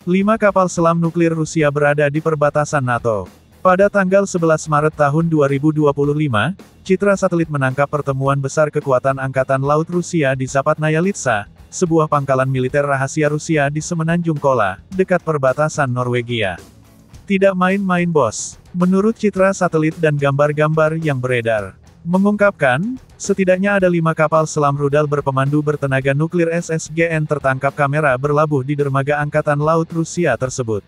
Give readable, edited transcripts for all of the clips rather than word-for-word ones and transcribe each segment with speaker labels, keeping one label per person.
Speaker 1: 5 kapal selam nuklir Rusia berada di perbatasan NATO. Pada tanggal 11 Maret tahun 2025, citra satelit menangkap pertemuan besar kekuatan Angkatan Laut Rusia di Zapatnaya Litsa, sebuah pangkalan militer rahasia Rusia di Semenanjung Kola, dekat perbatasan Norwegia. Tidak main-main bos. Menurut citra satelit dan gambar-gambar yang beredar, mengungkapkan, setidaknya ada 5 kapal selam rudal berpemandu bertenaga nuklir SSGN tertangkap kamera berlabuh di dermaga Angkatan Laut Rusia tersebut.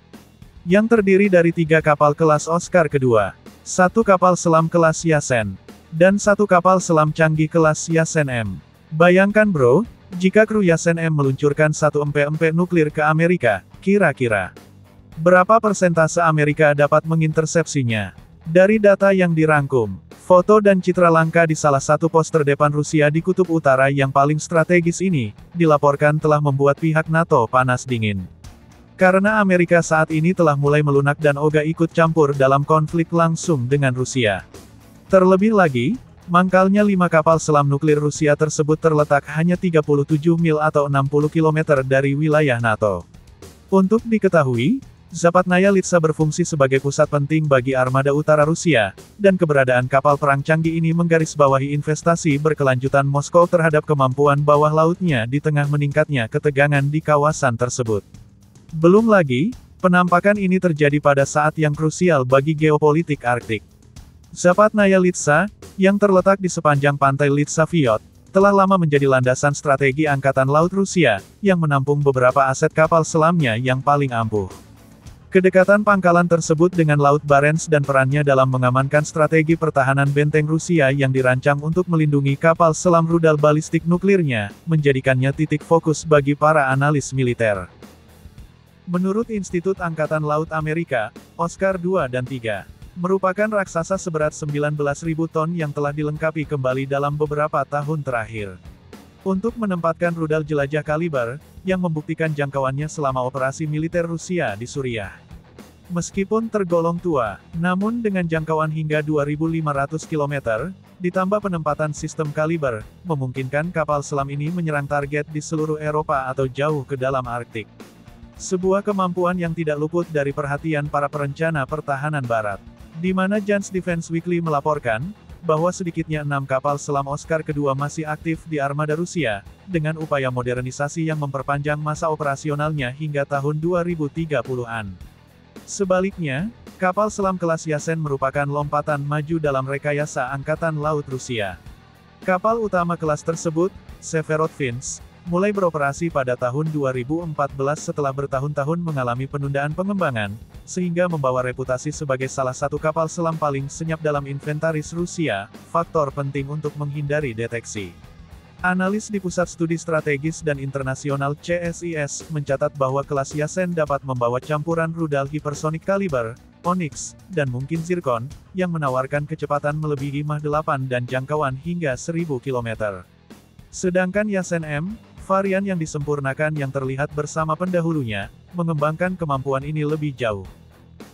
Speaker 1: Yang terdiri dari 3 kapal kelas Oscar kedua, 1 kapal selam kelas Yasen, dan 1 kapal selam canggih kelas Yasen M. Bayangkan bro, jika kru Yasen M meluncurkan 1 MP-MP nuklir ke Amerika, kira-kira berapa persentase Amerika dapat mengintersepsinya? Dari data yang dirangkum, foto dan citra langka di salah satu poster depan Rusia di Kutub Utara yang paling strategis ini, dilaporkan telah membuat pihak NATO panas dingin. Karena Amerika saat ini telah mulai melunak dan ogah ikut campur dalam konflik langsung dengan Rusia. Terlebih lagi, mangkalnya 5 kapal selam nuklir Rusia tersebut terletak hanya 37 mil atau 60 km dari wilayah NATO. Untuk diketahui, Zapatnaya Litsa berfungsi sebagai pusat penting bagi armada utara Rusia, dan keberadaan kapal perang canggih ini menggarisbawahi investasi berkelanjutan Moskow terhadap kemampuan bawah lautnya di tengah meningkatnya ketegangan di kawasan tersebut. Belum lagi, penampakan ini terjadi pada saat yang krusial bagi geopolitik Arktik. Zapatnaya Litsa, yang terletak di sepanjang pantai Litsa Fiord, telah lama menjadi landasan strategi Angkatan Laut Rusia, yang menampung beberapa aset kapal selamnya yang paling ampuh. Kedekatan pangkalan tersebut dengan Laut Barents dan perannya dalam mengamankan strategi pertahanan benteng Rusia yang dirancang untuk melindungi kapal selam rudal balistik nuklirnya, menjadikannya titik fokus bagi para analis militer. Menurut Institut Angkatan Laut Amerika, Oscar II dan III merupakan raksasa seberat 19.000 ton yang telah dilengkapi kembali dalam beberapa tahun terakhir. Untuk menempatkan rudal jelajah kaliber, yang membuktikan jangkauannya selama operasi militer Rusia di Suriah. Meskipun tergolong tua, namun dengan jangkauan hingga 2.500 km, ditambah penempatan sistem kaliber, memungkinkan kapal selam ini menyerang target di seluruh Eropa atau jauh ke dalam Arktik. Sebuah kemampuan yang tidak luput dari perhatian para perencana pertahanan Barat. Di mana Jans Defense Weekly melaporkan, bahwa sedikitnya 6 kapal selam Oscar kedua masih aktif di armada Rusia, dengan upaya modernisasi yang memperpanjang masa operasionalnya hingga tahun 2030-an. Sebaliknya, kapal selam kelas Yasen merupakan lompatan maju dalam rekayasa Angkatan Laut Rusia. Kapal utama kelas tersebut, Severodvinsk, mulai beroperasi pada tahun 2014 setelah bertahun-tahun mengalami penundaan pengembangan, sehingga membawa reputasi sebagai salah satu kapal selam paling senyap dalam inventaris Rusia, faktor penting untuk menghindari deteksi. Analis di Pusat Studi Strategis dan Internasional CSIS, mencatat bahwa kelas Yasen dapat membawa campuran rudal hipersonik kaliber, Onyx, dan mungkin Zircon, yang menawarkan kecepatan melebihi Mach 8 dan jangkauan hingga 1000 km. Sedangkan Yasen M, varian yang disempurnakan yang terlihat bersama pendahulunya, mengembangkan kemampuan ini lebih jauh.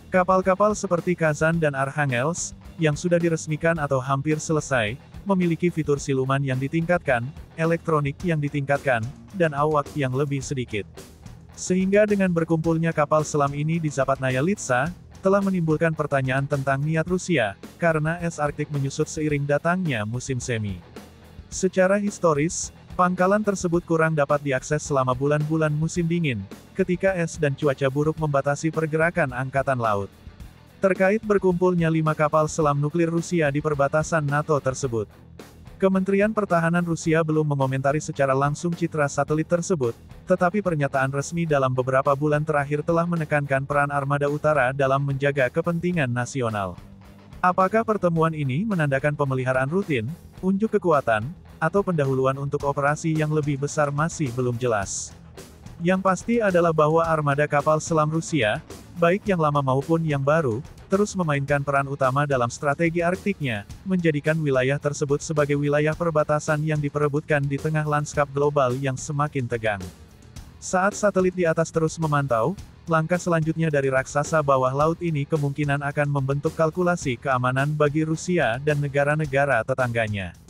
Speaker 1: Kapal-kapal seperti Kazan dan Arkhangelsk, yang sudah diresmikan atau hampir selesai, memiliki fitur siluman yang ditingkatkan, elektronik yang ditingkatkan, dan awak yang lebih sedikit. Sehingga dengan berkumpulnya kapal selam ini di Zapatnaya Litsa, telah menimbulkan pertanyaan tentang niat Rusia, karena es Arktik menyusut seiring datangnya musim semi. Secara historis, pangkalan tersebut kurang dapat diakses selama bulan-bulan musim dingin, ketika es dan cuaca buruk membatasi pergerakan Angkatan Laut. Terkait berkumpulnya 5 kapal selam nuklir Rusia di perbatasan NATO tersebut, Kementerian Pertahanan Rusia belum mengomentari secara langsung citra satelit tersebut, tetapi pernyataan resmi dalam beberapa bulan terakhir telah menekankan peran Armada Utara dalam menjaga kepentingan nasional. Apakah pertemuan ini menandakan pemeliharaan rutin, unjuk kekuatan, atau pendahuluan untuk operasi yang lebih besar masih belum jelas. Yang pasti adalah bahwa armada kapal selam Rusia, baik yang lama maupun yang baru, terus memainkan peran utama dalam strategi Arktiknya, menjadikan wilayah tersebut sebagai wilayah perbatasan yang diperebutkan di tengah lanskap global yang semakin tegang. Saat satelit di atas terus memantau, langkah selanjutnya dari raksasa bawah laut ini kemungkinan akan membentuk kalkulasi keamanan bagi Rusia dan negara-negara tetangganya.